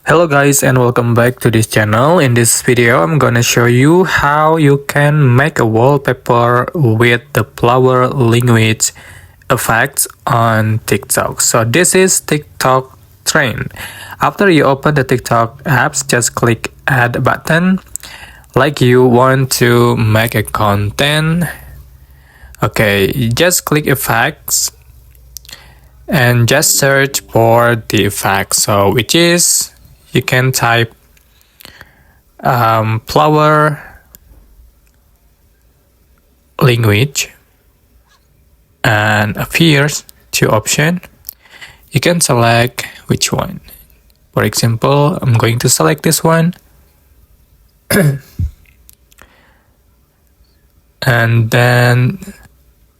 Hello guys and welcome back to this channel. In this video I'm gonna show you how you can make a wallpaper with the flower language effects on TikTok. So this is TikTok trend. After you open the TikTok apps, just click add button like you want to make a content. Okay, just click effects and just search for the effect. So which is you can type flower language and appears two option. You can select which one. For example, I'm going to select this one. And then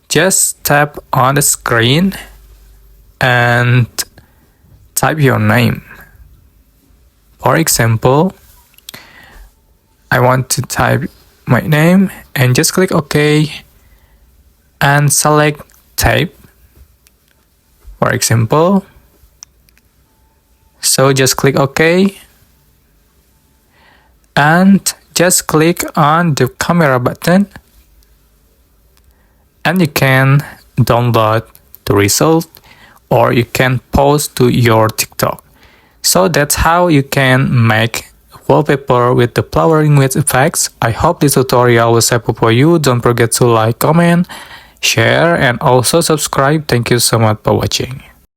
just tap on the screen and type your name. For example, I want to type my name and just click OK and select type. For example, so just click OK and just click on the camera button and you can download the result or you can post to your TikTok. So that's how you can make wallpaper with the flowering with effects. I hope this tutorial was helpful for you. Don't forget to like, comment, share, and also subscribe. Thank you so much for watching.